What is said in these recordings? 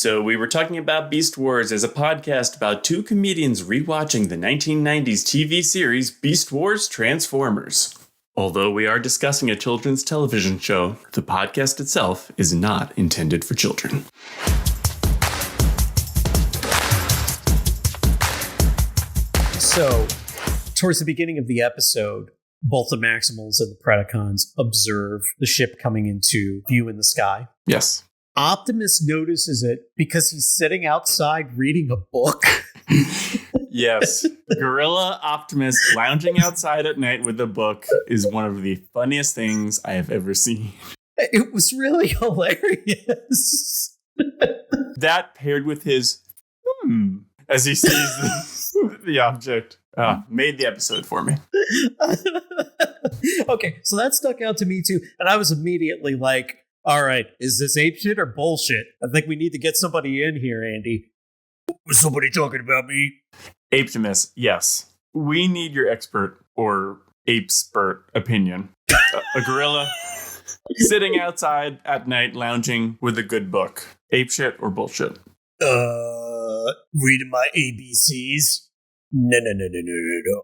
So we were talking about Beast Wars as a podcast about two comedians rewatching the 1990s TV series Beast Wars Transformers. Although we are discussing a children's television show, the podcast itself is not intended for children. So, towards the beginning of the episode, both the Maximals and the Predacons observe the ship coming into view in the sky. Yes. Optimus notices it because he's sitting outside reading a book. Yes. Gorilla Optimus lounging outside at night with a book is one of the funniest things I have ever seen. It was really hilarious. That paired with his as he sees the object made the episode for me. Okay, so that stuck out to me too. And I was immediately like, all right, is this apeshit or bullshit? I think we need to get somebody in here, Andy. Was somebody talking about me? Apetimus, yes. We need your expert or ape-spert opinion. A gorilla sitting outside at night lounging with a good book. Apeshit or bullshit? Reading my ABCs? No.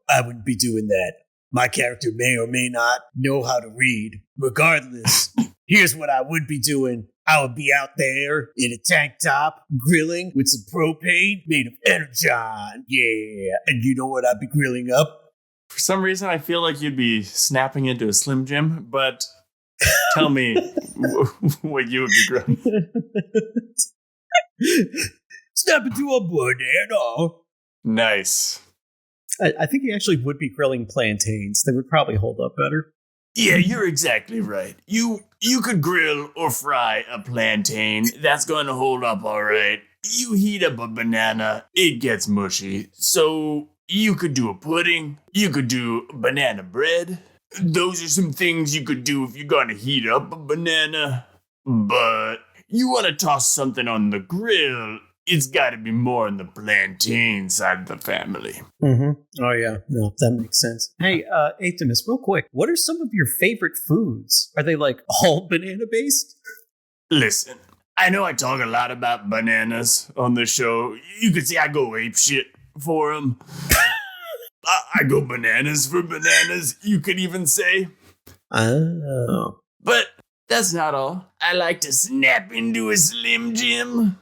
I wouldn't be doing that. My character may or may not know how to read. Regardless, here's what I would be doing. I would be out there in a tank top, grilling with some propane made of energon. Yeah. And you know what I'd be grilling up? For some reason, I feel like you'd be snapping into a Slim Jim, but tell me what you would be grilling. Snap into a banana. Nice. I think he actually would be grilling plantains. They would probably hold up better. Yeah, you're exactly right. You could grill or fry a plantain. That's going to hold up all right. You heat up a banana, it gets mushy. So you could do a pudding. You could do banana bread. Those are some things you could do if you're going to heat up a banana. But you want to toss something on the grill, it's got to be more on the plantain side of the family. Mm-hmm. Oh, yeah. No, that makes sense. Hey, Apetimus, real quick, what are some of your favorite foods? Are they, like, all banana-based? Listen, I know I talk a lot about bananas on the show. You could say I go apeshit for them. I go bananas for bananas, you could even say. Oh. But that's not all. I like to snap into a Slim Jim.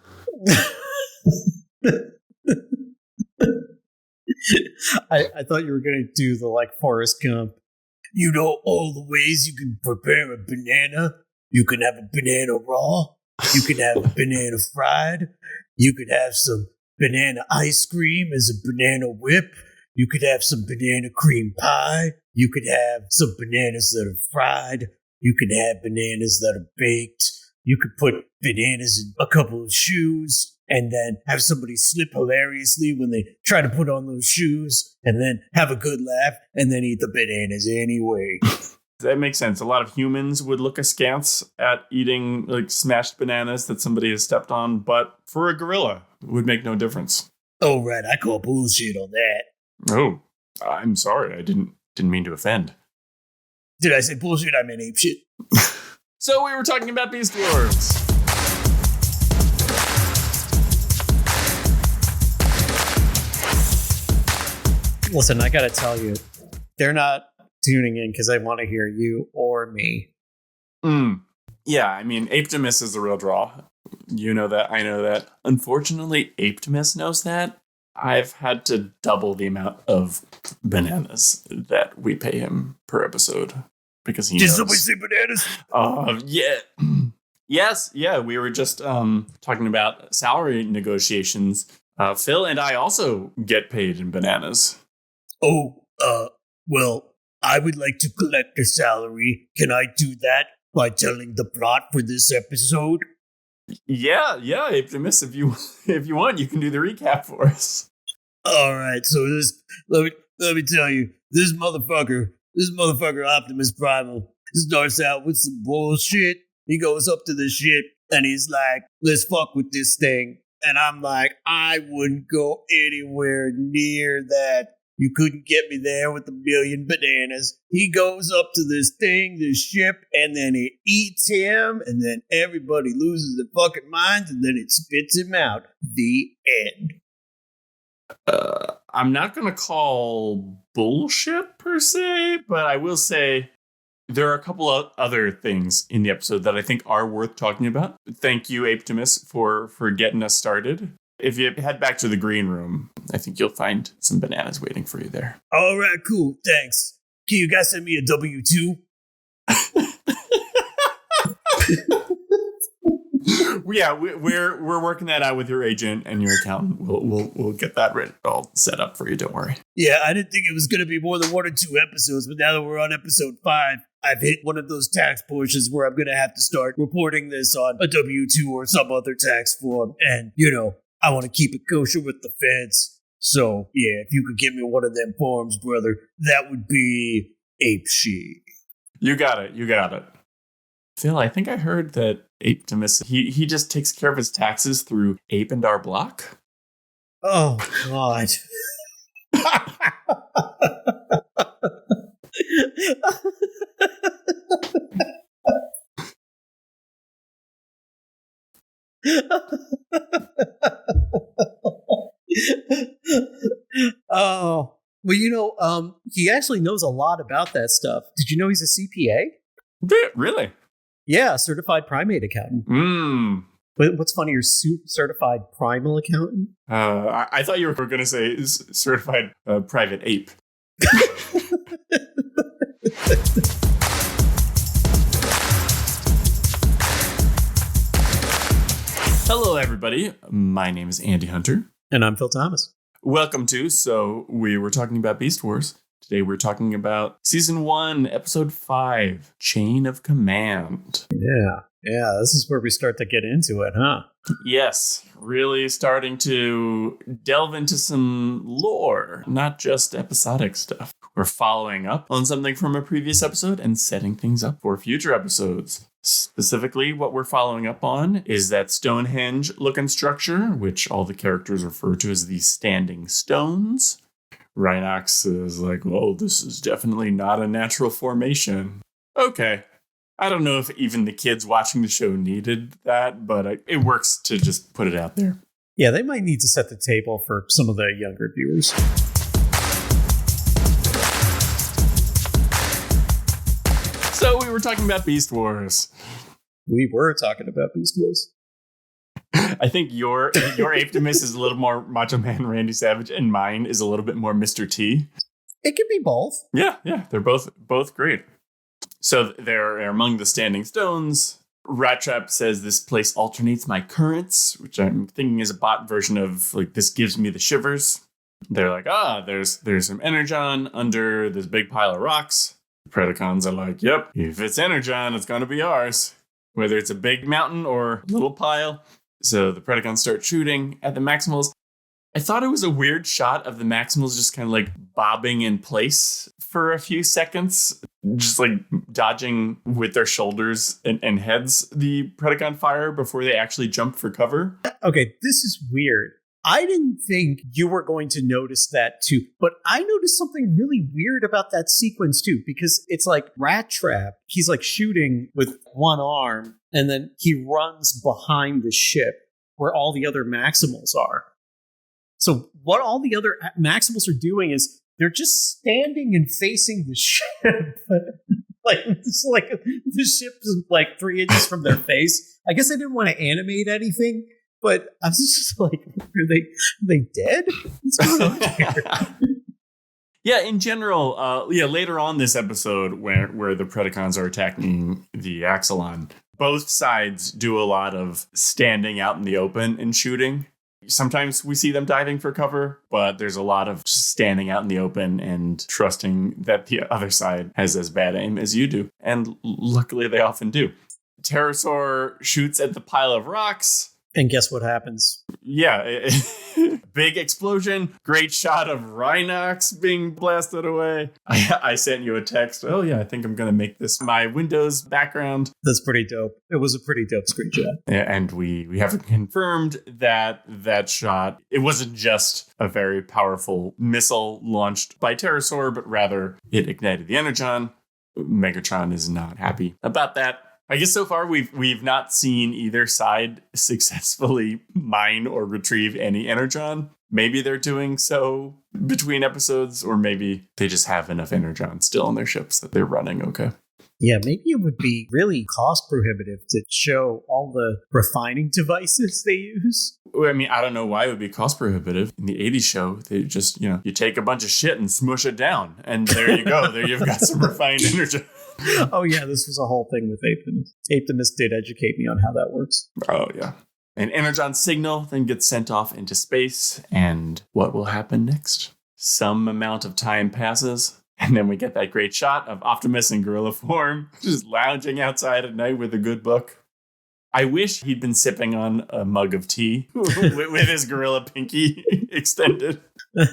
I thought you were going to do the, like, Forrest Gump. You know all the ways you can prepare a banana? You can have a banana raw. You can have a banana fried. You could have some banana ice cream as a banana whip. You could have some banana cream pie. You could have some bananas that are fried. You could have bananas that are baked. You could put bananas in a couple of shoes and then have somebody slip hilariously when they try to put on those shoes and then have a good laugh and then eat the bananas anyway. That makes sense. A lot of humans would look askance at eating like smashed bananas that somebody has stepped on, but for a gorilla, it would make no difference. Oh, right. I call bullshit on that. Oh, I'm sorry. I didn't mean to offend. Did I say bullshit? I meant ape shit. So we were talking about Beast Wars. Listen, I gotta tell you, they're not tuning in because they want to hear you or me. Yeah, I mean, Apetimus is the real draw. You know that, I know that. Unfortunately, Apetimus knows that. I've had to double the amount of bananas that we pay him per episode because he knows. Did somebody say bananas? Yeah. Yes, yeah, we were just talking about salary negotiations. Phil and I also get paid in bananas. Oh, well, I would like to collect a salary. Can I do that by telling the plot for this episode? Yeah, Optimus, if you want, you can do the recap for us. All right, so let me tell you, this motherfucker Optimus Primal starts out with some bullshit. He goes up to the ship and he's like, "Let's fuck with this thing." And I'm like, I wouldn't go anywhere near that. You couldn't get me there with a million bananas. He goes up to this thing, this ship, and then it eats him, and then everybody loses their fucking minds, and then it spits him out. The end. I'm not going to call bullshit per se, but I will say there are a couple of other things in the episode that I think are worth talking about. Thank you, Apetimus, for getting us started. If you head back to the green room, I think you'll find some bananas waiting for you there. All right, cool. Thanks. Can you guys send me a W-2? Yeah, we're working that out with your agent and your accountant. We'll get that all set up for you. Don't worry. Yeah, I didn't think it was going to be more than 1 or 2 episodes, but now that we're on episode 5, I've hit one of those tax portions where I'm going to have to start reporting this on a W-2 or some other tax form. And, I want to keep it kosher with the feds. So, yeah, if you could give me one of them forms, brother, that would be apeshit. You got it. Phil, I think I heard that Apetimus, he just takes care of his taxes through Ape and Our Block. Oh, God. Oh, well, he actually knows a lot about that stuff. Did you know he's a CPA? Really? Yeah, certified primate accountant. But what's funny, you're certified primal accountant? I thought you were going to say certified private ape. Hello, everybody. My name is Andy Hunter. And I'm Phil Thomas. Welcome to So We Were Talking About Beast Wars. Today we're talking about Season 1, Episode 5, Chain of Command. Yeah, this is where we start to get into it, huh? Yes, really starting to delve into some lore, not just episodic stuff. We're following up on something from a previous episode and setting things up for future episodes. Specifically, what we're following up on is that Stonehenge-looking structure, which all the characters refer to as the Standing Stones. Rhinox is like, well, this is definitely not a natural formation. Okay. I don't know if even the kids watching the show needed that, but it works to just put it out there. Yeah, they might need to set the table for some of the younger viewers. So we were talking about Beast Wars. We were talking about Beast Wars. I think your Apetimus is a little more Macho Man Randy Savage, and mine is a little bit more Mr. T. It could be both. Yeah, they're both great. So they're among the Standing Stones. Rat Trap says this place alternates my currents, which I'm thinking is a bot version of like this gives me the shivers. They're like, there's some energon under this big pile of rocks. The Predacons are like, yep, if it's energon, it's gonna be ours. Whether it's a big mountain or a little pile. So the Predacons start shooting at the Maximals. I thought it was a weird shot of the Maximals just kind of like bobbing in place for a few seconds, just like dodging with their shoulders and heads the Predacon fire before they actually jump for cover. Okay, this is weird. I didn't think you were going to notice that too, but I noticed something really weird about that sequence too, because it's like Rat Trap. He's like shooting with one arm, and then he runs behind the ship where all the other Maximals are. So what all the other Maximals are doing is they're just standing and facing the ship. It's like the ship is like 3 inches from their face. I guess I didn't want to animate anything. But I was just like, are they dead? What's going on here? Yeah, in general, later on this episode where the Predacons are attacking the Axelon, both sides do a lot of standing out in the open and shooting. Sometimes we see them diving for cover, but there's a lot of just standing out in the open and trusting that the other side has as bad aim as you do. And luckily they often do. Pterosaur shoots at the pile of rocks. And guess what happens? Yeah. Big explosion. Great shot of Rhinox being blasted away. I sent you a text. Oh, yeah, I think I'm going to make this my Windows background. That's pretty dope. It was a pretty dope screenshot. Yeah, and we haven't confirmed that shot. It wasn't just a very powerful missile launched by Pterosaur, but rather it ignited the Energon. Megatron is not happy about that. I guess so far we've not seen either side successfully mine or retrieve any Energon. Maybe they're doing so between episodes, or maybe they just have enough Energon still on their ships that they're running okay. Yeah, maybe it would be really cost prohibitive to show all the refining devices they use. I mean, I don't know why it would be cost prohibitive. In the 80s show, they just, you take a bunch of shit and smush it down. And there you go. There you've got some refined energy. Oh, yeah, this was a whole thing with Apetimus. Apetimus did educate me on how that works. Oh, yeah. An Energon signal then gets sent off into space. And what will happen next? Some amount of time passes. And then we get that great shot of Optimus in gorilla form, just lounging outside at night with a good book. I wish he'd been sipping on a mug of tea with his gorilla pinky extended. I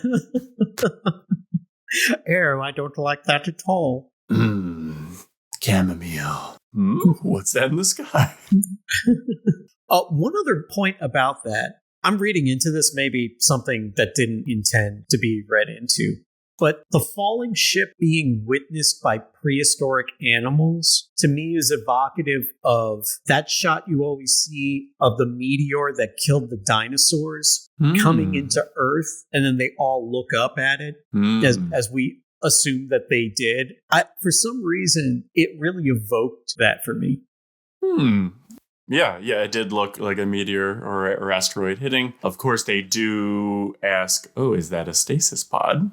don't like that at all. Chamomile. What's that in the sky? One other point about that. I'm reading into this, maybe something that didn't intend to be read into. But the falling ship being witnessed by prehistoric animals, to me, is evocative of that shot you always see of the meteor that killed the dinosaurs coming into Earth, and then they all look up at it, as we assume that they did. For some reason, it really evoked that for me. Yeah, it did look like a meteor or asteroid hitting. Of course, they do ask, is that a stasis pod?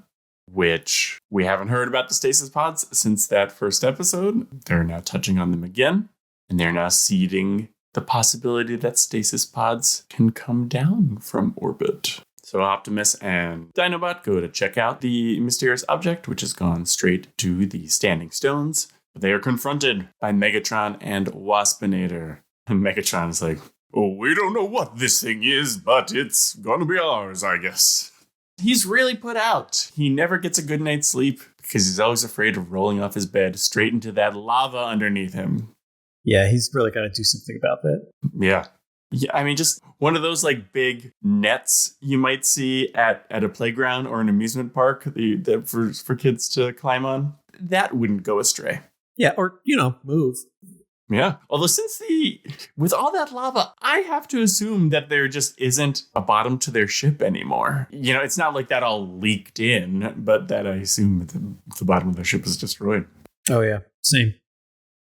Which we haven't heard about the stasis pods since that first episode. They're now touching on them again, and they're now seeding the possibility that stasis pods can come down from orbit. So Optimus and Dinobot go to check out the mysterious object, which has gone straight to the standing stones. But they are confronted by Megatron and Waspinator. And Megatron is like, we don't know what this thing is, but it's gonna be ours, I guess. He's really put out. He never gets a good night's sleep because he's always afraid of rolling off his bed straight into that lava underneath him. Yeah, he's really got to do something about that. Yeah, I mean, just one of those like big nets you might see at a playground or an amusement park for kids to climb on. That wouldn't go astray. Yeah, or, move. Yeah. Although with all that lava, I have to assume that there just isn't a bottom to their ship anymore. It's not like that all leaked in, but that I assume the bottom of their ship is destroyed. Oh, yeah. Same.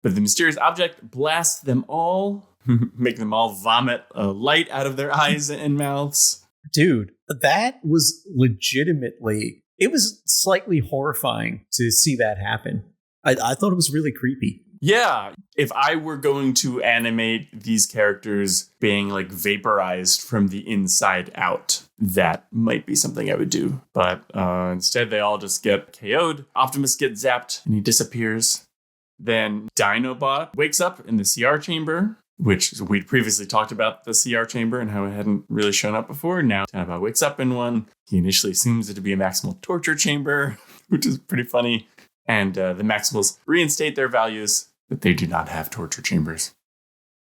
But the mysterious object blasts them all, make them all vomit light out of their eyes and mouths. Dude, that was legitimately, it was slightly horrifying to see that happen. I thought it was really creepy. Yeah, if I were going to animate these characters being like vaporized from the inside out, that might be something I would do. But instead, they all just get KO'd. Optimus gets zapped and he disappears. Then Dinobot wakes up in the CR chamber, which we'd previously talked about the CR chamber and how it hadn't really shown up before. Now Dinobot wakes up in one. He initially assumes it to be a maximal torture chamber, which is pretty funny. And the Maximals reinstate their values that they do not have torture chambers.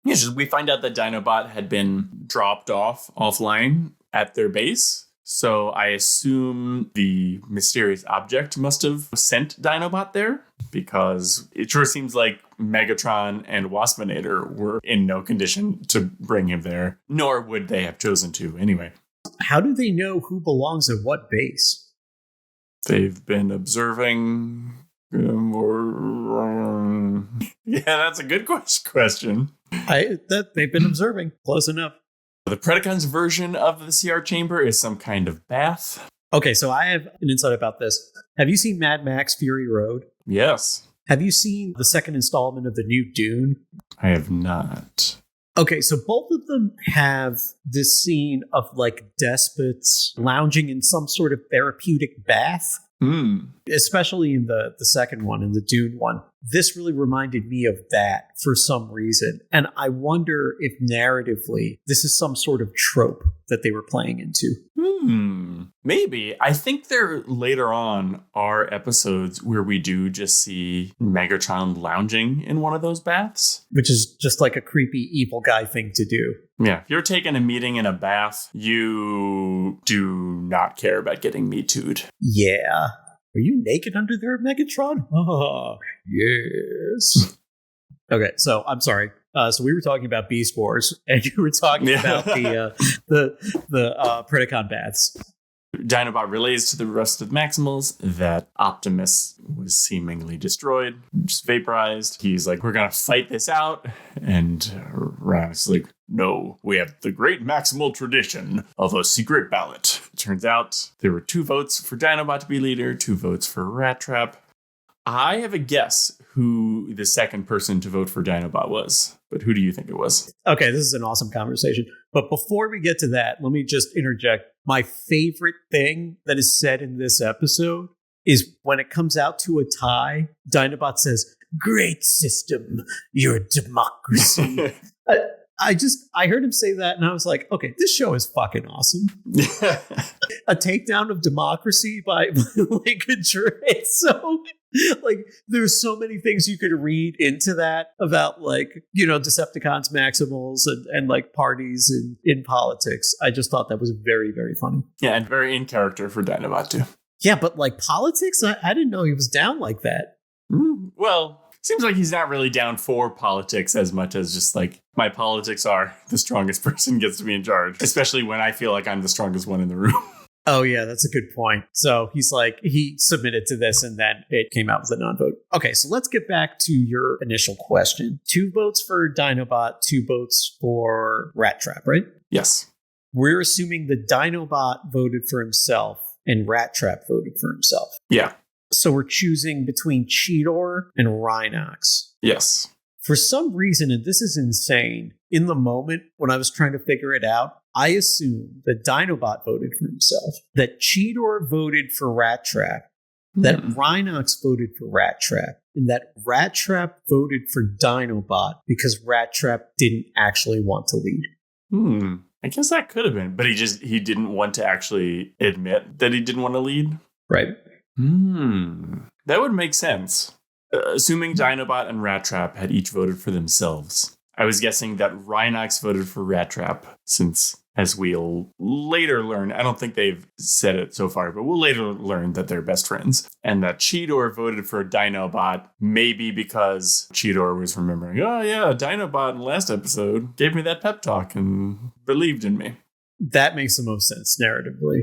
Yes, we find out that Dinobot had been dropped offline at their base. So I assume the mysterious object must have sent Dinobot there, because it sure seems like Megatron and Waspinator were in no condition to bring him there, nor would they have chosen to anyway. How do they know who belongs at what base? They've been observing... Yeah, that's a good question. They've been observing. Close enough. The Predacons version of the CR chamber is some kind of bath. Okay, so I have an insight about this. Have you seen Mad Max Fury Road? Yes. Have you seen the second installment of the new Dune? I have not. Okay, so both of them have this scene of like despots lounging in some sort of therapeutic bath. Especially in the second one, in the Dune one. this really reminded me of that for some reason. And I wonder if narratively, this is some sort of trope that they were playing into. Maybe. I think there later on are episodes where we do just see Megatron lounging in one of those baths. Which is just like a creepy evil guy thing to do. Yeah, if you're taking a meeting in a bath, you do not care about getting Me Too'd. Yeah. Are you naked under there, Megatron? Oh, yes. Okay, so I'm sorry. So we were talking about Beast Wars, and you were talking about the Predacon baths. Dinobot relays to the rest of Maximals that Optimus was seemingly destroyed, just vaporized. He's like, we're going to fight this out. And Ryan's like, no, we have the great Maximal tradition of a secret ballot. It turns out there were 2 votes for Dinobot to be leader, 2 votes for Rat Trap. I have a guess who the second person to vote for Dinobot was, but who do you think it was? Okay, this is an awesome conversation. But before we get to that, let me just interject. My favorite thing that is said in this episode is when it comes out to a tie, Dinobot says, "Great system, your democracy." I heard him say that and I was like, okay, this show is fucking awesome. A takedown of democracy by Lincoln Drake. It's so like there's so many things you could read into that about like, you know, Decepticons, Maximals and like parties in politics. I just thought that was very, very funny. Yeah, and very in character for Dinobot too. Yeah, but like politics, I didn't know he was down like that. Well, seems like he's not really down for politics as much as just like, my politics are the strongest person gets to be in charge, especially when I feel like I'm the strongest one in the room. Oh, yeah, that's a good point. So he's like, he submitted to this and then it came out with a non-vote. Okay, so let's get back to your initial question. 2 votes for Dinobot, 2 votes for Rat Trap, right? Yes. We're assuming the Dinobot voted for himself and Rat Trap voted for himself. Yeah. So we're choosing between Cheetor and Rhinox. Yes. For some reason, and this is insane, in the moment when I was trying to figure it out, I assumed that Dinobot voted for himself, that Cheetor voted for Rat Trap, that Rhinox voted for Rat Trap, and that Rat Trap voted for Dinobot because Rat Trap didn't actually want to lead. I guess that could have been, but he didn't want to actually admit that he didn't want to lead. Right. That would make sense. Assuming Dinobot and Rat Trap had each voted for themselves, I was guessing that Rhinox voted for Rat Trap, since, as we'll later learn, I don't think they've said it so far, but we'll later learn that they're best friends. And that Cheetor voted for Dinobot, maybe because Cheetor was remembering, oh yeah, Dinobot in the last episode gave me that pep talk and believed in me. That makes the most sense narratively.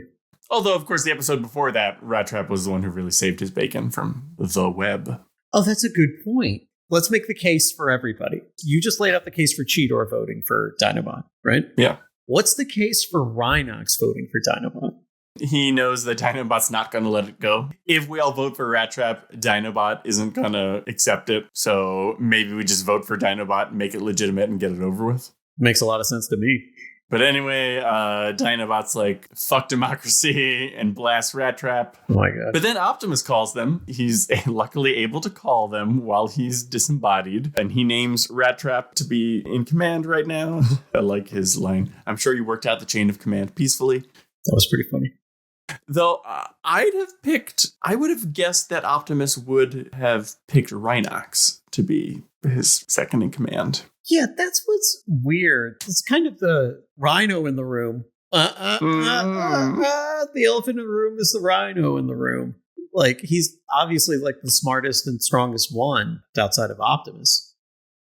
Although, of course, the episode before that, Rat Trap was the one who really saved his bacon from the web. Oh, that's a good point. Let's make the case for everybody. You just laid out the case for Cheetor voting for Dinobot, right? Yeah. What's the case for Rhinox voting for Dinobot? He knows that Dinobot's not going to let it go. If we all vote for Rat Trap, Dinobot isn't going to accept it. So maybe we just vote for Dinobot, make it legitimate, and get it over with. Makes a lot of sense to me. But anyway, Dinobot's like, fuck democracy, and blasts Rat Trap. Oh my god. But then Optimus calls them. He's luckily able to call them while he's disembodied. And he names Rat Trap to be in command right now. I like his line. I'm sure you worked out the chain of command peacefully. That was pretty funny. Though I would have guessed that Optimus would have picked Rhinox to be his second in command. Yeah, that's what's weird. It's kind of the rhino in the room. The elephant in the room is the rhino in the room. Like, he's obviously like the smartest and strongest one outside of Optimus.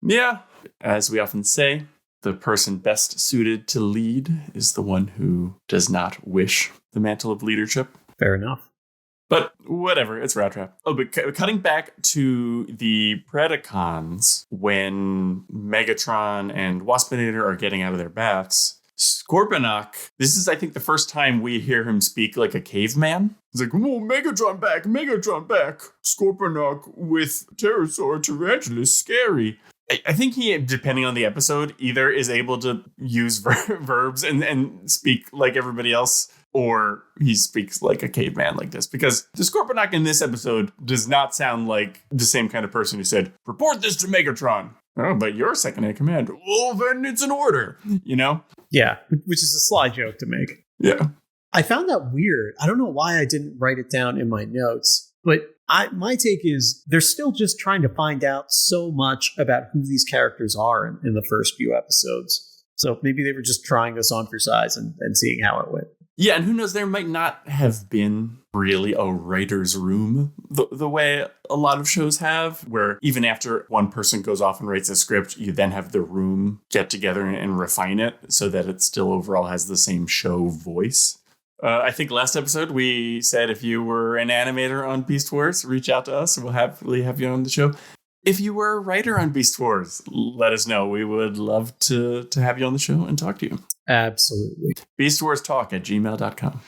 Yeah. As we often say, the person best suited to lead is the one who does not wish the mantle of leadership. Fair enough. But whatever, it's Rat Trap. Oh, but cutting back to the Predacons, when Megatron and Waspinator are getting out of their baths, Scorponok, this is, I think, the first time we hear him speak like a caveman. He's like, oh, Megatron back, Scorponok with Pterosaur Tarantulas, scary. I think he, depending on the episode, either is able to use verbs and speak like everybody else, or he speaks like a caveman like this. Because the Scorponok in this episode does not sound like the same kind of person who said, report this to Megatron. Oh, but you're second in command. Well, then it's an order, you know? Yeah, which is a sly joke to make. Yeah. I found that weird. I don't know why I didn't write it down in my notes, but my take is they're still just trying to find out so much about who these characters are in the first few episodes. So maybe they were just trying this on for size and seeing how it went. Yeah, and who knows, there might not have been really a writer's room the way a lot of shows have, where even after one person goes off and writes a script, you then have the room get together and refine it so that it still overall has the same show voice. I think last episode we said if you were an animator on Beast Wars, reach out to us and we'll happily have you on the show. If you were a writer on Beast Wars, let us know. We would love to have you on the show and talk to you. Absolutely. beastwarstalk@gmail.com.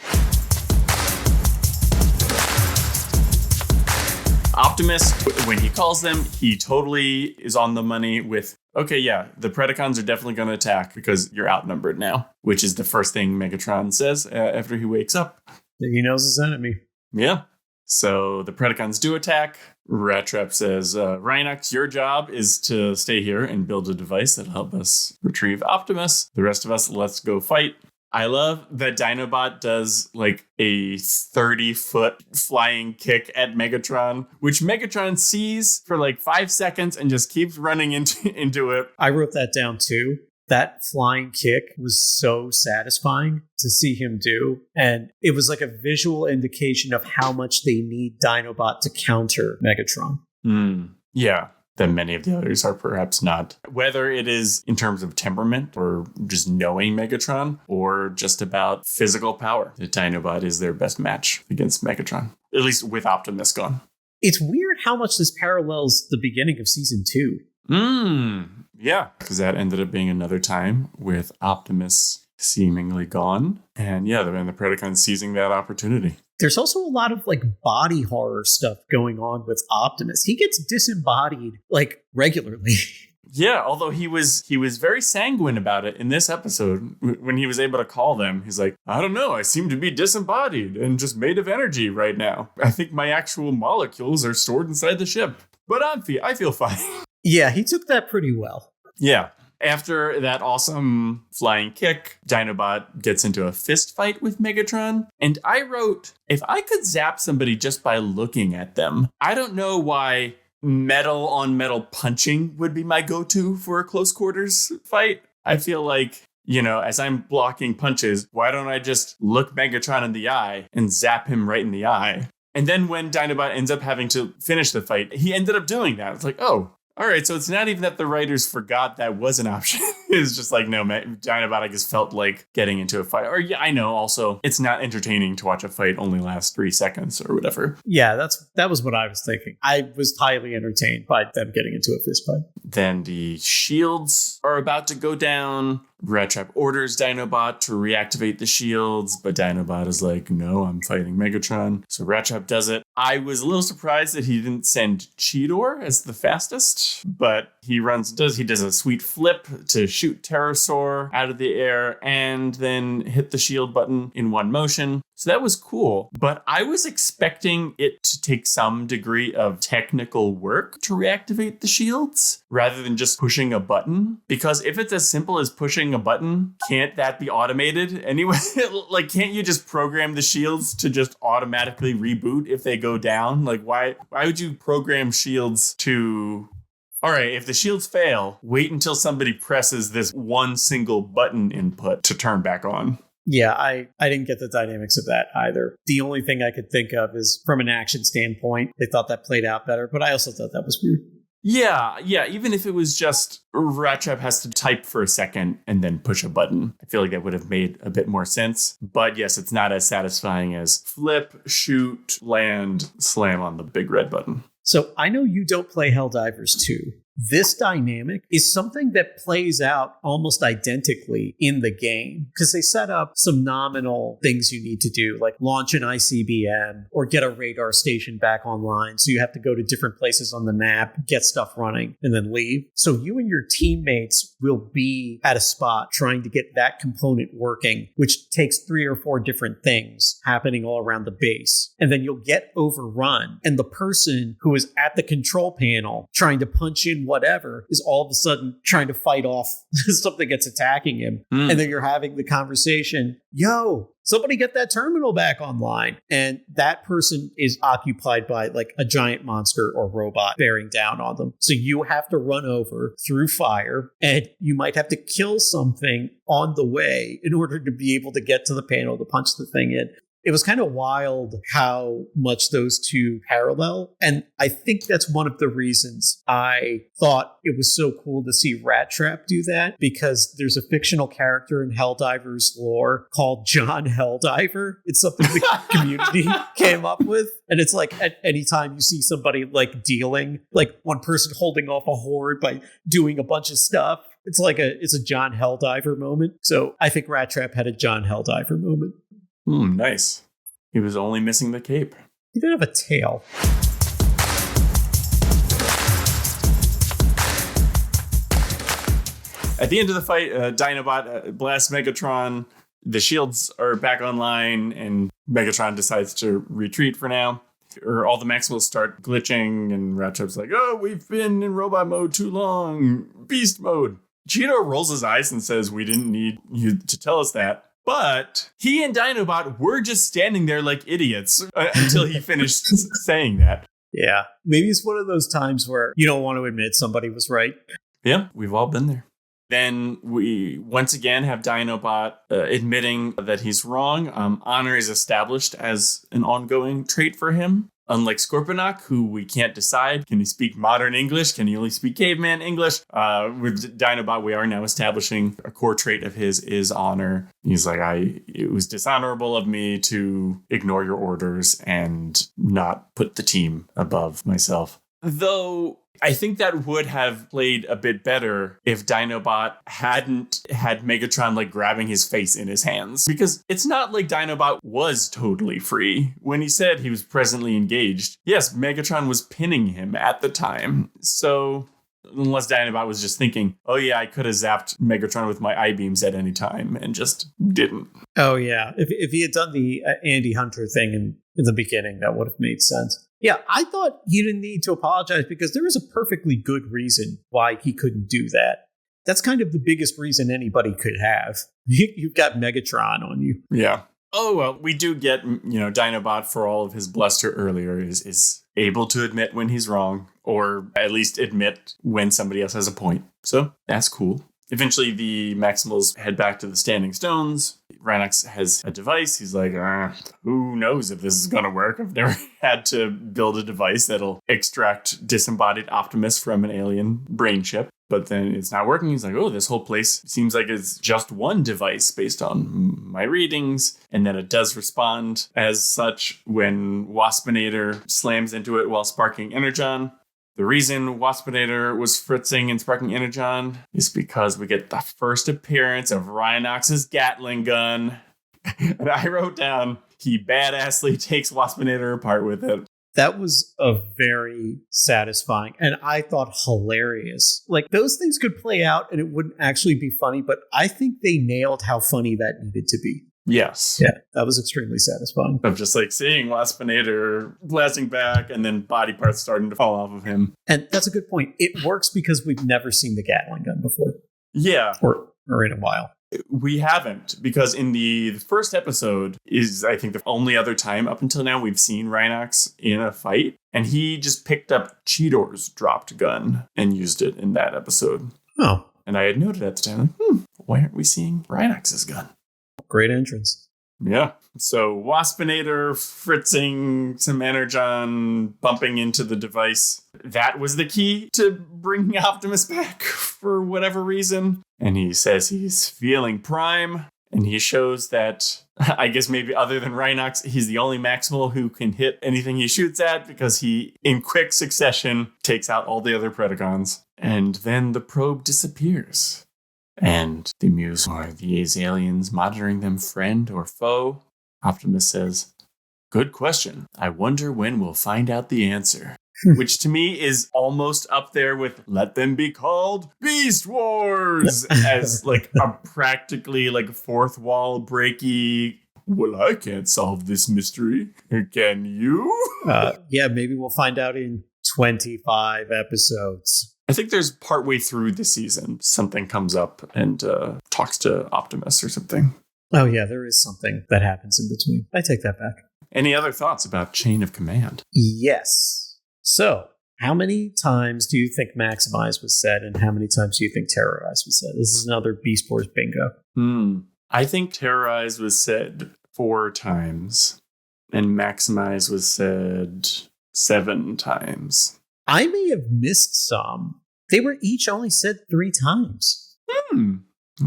Optimus, when he calls them, he totally is on the money with, okay, yeah, the Predacons are definitely going to attack because you're outnumbered now, which is the first thing Megatron says after he wakes up. He knows his enemy. Yeah. So the Predacons do attack. Rat Trap says, Rhinox, your job is to stay here and build a device that'll help us retrieve Optimus. The rest of us, let's go fight. I love that Dinobot does like a 30-foot flying kick at Megatron, which Megatron sees for like 5 seconds and just keeps running into it. I wrote that down too. That flying kick was so satisfying to see him do. And it was like a visual indication of how much they need Dinobot to counter Megatron. Yeah. Than many of the others are perhaps not. Whether it is in terms of temperament or just knowing Megatron or just about physical power, the Dinobot is their best match against Megatron, at least with Optimus gone. It's weird how much this parallels the beginning of season 2. Yeah, because that ended up being another time with Optimus seemingly gone. And yeah, the Predacons seizing that opportunity. There's also a lot of like body horror stuff going on with Optimus. He gets disembodied like regularly. Yeah, although he was very sanguine about it in this episode. When he was able to call them, he's like, I don't know, I seem to be disembodied and just made of energy right now. I think my actual molecules are stored inside the ship. But I feel fine. Yeah, he took that pretty well. Yeah. After that awesome flying kick, Dinobot gets into a fist fight with Megatron. And I wrote, if I could zap somebody just by looking at them, I don't know why metal on metal punching would be my go-to for a close quarters fight. I feel like, you know, as I'm blocking punches, why don't I just look Megatron in the eye and zap him right in the eye? And then when Dinobot ends up having to finish the fight, he ended up doing that. It's like, oh, all right, so it's not even that the writers forgot that was an option. It's just like, no, Dinobot, I guess, felt like getting into a fight. Or yeah, I know also it's not entertaining to watch a fight only last 3 seconds or whatever. Yeah, that was what I was thinking. I was highly entertained by them getting into a fist fight. Then the shields are about to go down. Rat Trap orders Dinobot to reactivate the shields, but Dinobot is like, no, I'm fighting Megatron. So Rat Trap does it. I was a little surprised that he didn't send Cheetor as the fastest, but he does a sweet flip to shoot Pterosaur out of the air and then hit the shield button in one motion. So that was cool, but I was expecting it to take some degree of technical work to reactivate the shields rather than just pushing a button. Because if it's as simple as pushing a button, can't that be automated anyway? Like, can't you just program the shields to just automatically reboot if they go down? Like, why would you program shields to... All right, if the shields fail, wait until somebody presses this one single button input to turn back on. Yeah, I didn't get the dynamics of that either. The only thing I could think of is from an action standpoint, they thought that played out better, but I also thought that was weird. Yeah, even if it was just Rat Trap has to type for a second and then push a button, I feel like that would have made a bit more sense. But yes, it's not as satisfying as flip, shoot, land, slam on the big red button. So I know you don't play Helldivers 2, This dynamic is something that plays out almost identically in the game because they set up some nominal things you need to do, like launch an ICBM or get a radar station back online. So you have to go to different places on the map, get stuff running, and then leave. So you and your teammates will be at a spot trying to get that component working, which takes 3 or 4 different things happening all around the base. And then you'll get overrun. And the person who is at the control panel trying to punch in whatever is all of a sudden trying to fight off something that's attacking him. And then you're having the conversation, yo, somebody get that terminal back online. And that person is occupied by like a giant monster or robot bearing down on them. So you have to run over through fire and you might have to kill something on the way in order to be able to get to the panel to punch the thing in. It was kind of wild how much those two parallel. And I think that's one of the reasons I thought it was so cool to see Rat Trap do that, because there's a fictional character in Helldivers lore called John Helldiver. It's something the community came up with. And it's like at any time you see somebody like dealing, like one person holding off a horde by doing a bunch of stuff, it's a John Helldiver moment. So I think Rat Trap had a John Helldiver moment. Nice. He was only missing the cape. He did have a tail. At the end of the fight, Dinobot blasts Megatron. The shields are back online, and Megatron decides to retreat for now. Or all the Maximals start glitching, and Ratchet's like, "Oh, we've been in robot mode too long. Beast mode." Cheeto rolls his eyes and says, "We didn't need you to tell us that." But he and Dinobot were just standing there like idiots until he finished saying that. Yeah. Maybe it's one of those times where you don't want to admit somebody was right. Yeah, we've all been there. Then we once again have Dinobot admitting that he's wrong. Honor is established as an ongoing trait for him. Unlike Scorponok, who we can't decide, can he speak modern English? Can he only speak caveman English? With Dinobot, we are now establishing a core trait of his is honor. He's like, it was dishonorable of me to ignore your orders and not put the team above myself. Though I think that would have played a bit better if Dinobot hadn't had Megatron like grabbing his face in his hands. Because it's not like Dinobot was totally free. When he said he was presently engaged, yes, Megatron was pinning him at the time. So unless Dinobot was just thinking, oh yeah, I could have zapped Megatron with my I-beams at any time and just didn't. Oh yeah, if he had done the Andy Hunter thing in the beginning, that would have made sense. Yeah, I thought he didn't need to apologize because there was a perfectly good reason why he couldn't do that. That's kind of the biggest reason anybody could have. You've got Megatron on you. Yeah. Oh, well, we do get, Dinobot, for all of his bluster earlier, is able to admit when he's wrong, or at least admit when somebody else has a point. So that's cool. Eventually, the Maximals head back to the Standing Stones. Rhinox has a device. He's like, who knows if this is going to work? I've never had to build a device that'll extract disembodied Optimus from an alien brain chip. But then it's not working. He's like, oh, this whole place seems like it's just one device based on my readings. And then it does respond as such when Waspinator slams into it while sparking Energon. The reason Waspinator was fritzing and sparking Energon is because we get the first appearance of Rhinox's Gatling gun. And I wrote down, he badassly takes Waspinator apart with it. That was a very satisfying, and I thought hilarious. Like, those things could play out and it wouldn't actually be funny, but I think they nailed how funny that needed to be. Yes. Yeah, that was extremely satisfying. Of just like seeing Waspinator blasting back and then body parts starting to fall off of him. And that's a good point. It works because we've never seen the Gatling gun before. Yeah. Or in a while. We haven't, because in the first episode is, I think, the only other time up until now we've seen Rhinox in a fight. And he just picked up Cheetor's dropped gun and used it in that episode. Oh. And I had noted at the time, why aren't we seeing Rhinox's gun? Great entrance. Yeah. So Waspinator fritzing some Energon, bumping into the device. That was the key to bringing Optimus back for whatever reason. And he says he's feeling prime. And he shows that, I guess maybe other than Rhinox, he's the only Maximal who can hit anything he shoots at because he, in quick succession, takes out all the other Predacons. And then the probe disappears. And the Muse, are these aliens monitoring them friend or foe? Optimus says, good question. I wonder when we'll find out the answer. Which to me is almost up there with let them be called Beast Wars as like a practically like fourth wall breaky. Well, I can't solve this mystery. Can you? Yeah, maybe we'll find out in 25 episodes. I think there's partway through the season, something comes up and talks to Optimus or something. Oh, yeah, there is something that happens in between. I take that back. Any other thoughts about Chain of Command? Yes. So, how many times do you think maximize was said, and how many times do you think terrorize was said? This is another Beast Wars bingo. I think terrorize was said 4 times, and maximize was said 7 times. I may have missed some. They were each only said 3 times.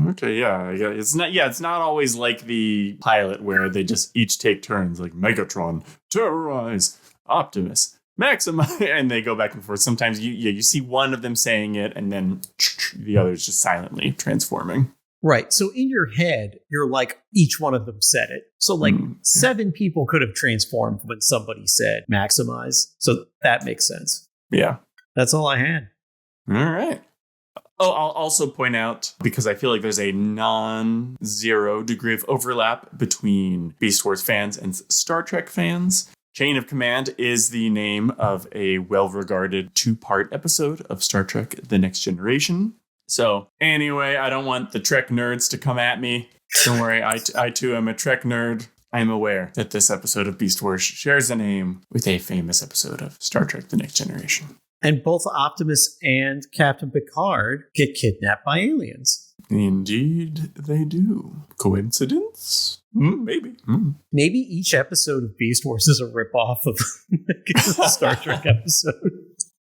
Okay, yeah. It's not always like the pilot where they just each take turns, like Megatron, terrorize, Optimus, Maximize, and they go back and forth. Sometimes you see one of them saying it, and then the others just silently transforming. Right. So in your head, you're like, each one of them said it. So like 7 people could have transformed when somebody said maximize. So that makes sense. Yeah. That's all I had. All right. Oh, I'll also point out, because I feel like there's a non-zero degree of overlap between Beast Wars fans and Star Trek fans. Chain of Command is the name of a well-regarded 2-part episode of Star Trek The Next Generation. So anyway, I don't want the Trek nerds to come at me. Don't worry, I too am a Trek nerd. I'm aware that this episode of Beast Wars shares a name with a famous episode of Star Trek The Next Generation. And both Optimus and Captain Picard get kidnapped by aliens. Indeed, they do. Coincidence? Maybe. Maybe each episode of Beast Wars is a ripoff of a Star Trek episode.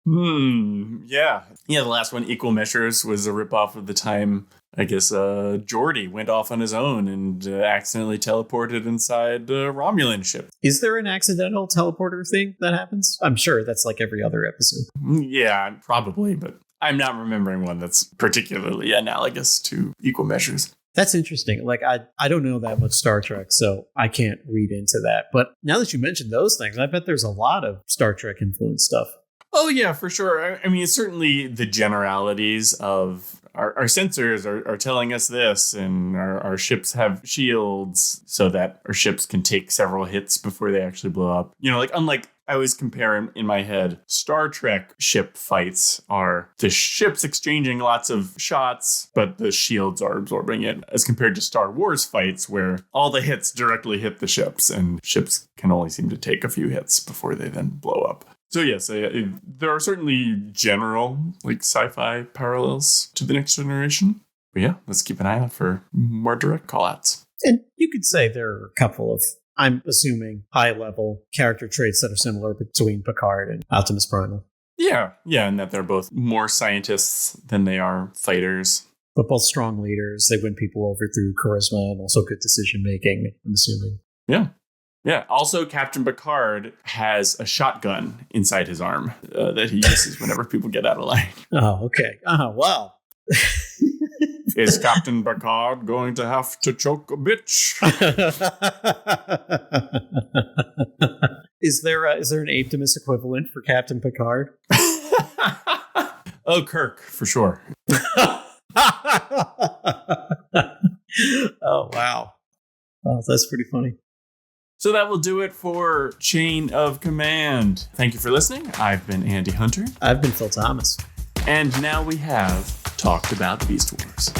Yeah. Yeah, the last one, Equal Measures, was a ripoff of the time, I guess, Geordi went off on his own and accidentally teleported inside a Romulan ship. Is there an accidental teleporter thing that happens? I'm sure that's like every other episode. Yeah, probably, but I'm not remembering one that's particularly analogous to Equal Measures. That's interesting. Like, I don't know that much Star Trek, so I can't read into that. But now that you mentioned those things, I bet there's a lot of Star Trek influenced stuff. Oh, yeah, for sure. I mean, certainly the generalities of our sensors are telling us this, and our ships have shields so that our ships can take several hits before they actually blow up. You know, like, unlike, I always compare in my head, Star Trek ship fights are the ships exchanging lots of shots, but the shields are absorbing it, as compared to Star Wars fights where all the hits directly hit the ships, and ships can only seem to take a few hits before they then blow up. So yes, there are certainly general like sci-fi parallels to The Next Generation. But yeah, let's keep an eye out for more direct callouts. And you could say there are a couple of, I'm assuming, high-level character traits that are similar between Picard and Optimus Primal. Yeah, and that they're both more scientists than they are fighters. But both strong leaders. They win people over thmathrough charisma and also good decision-making, I'm assuming. Yeah, also Captain Picard has a shotgun inside his arm that he uses whenever people get out of line. Oh, okay. Wow. Is Captain Picard going to have to choke a bitch? Is there an Apetimus equivalent for Captain Picard? Oh, Kirk, for sure. Oh, wow. Oh, that's pretty funny. So that will do it for Chain of Command. Thank you for listening. I've been Andy Hunter. I've been Phil Thomas. And now we have talked about Beast Wars.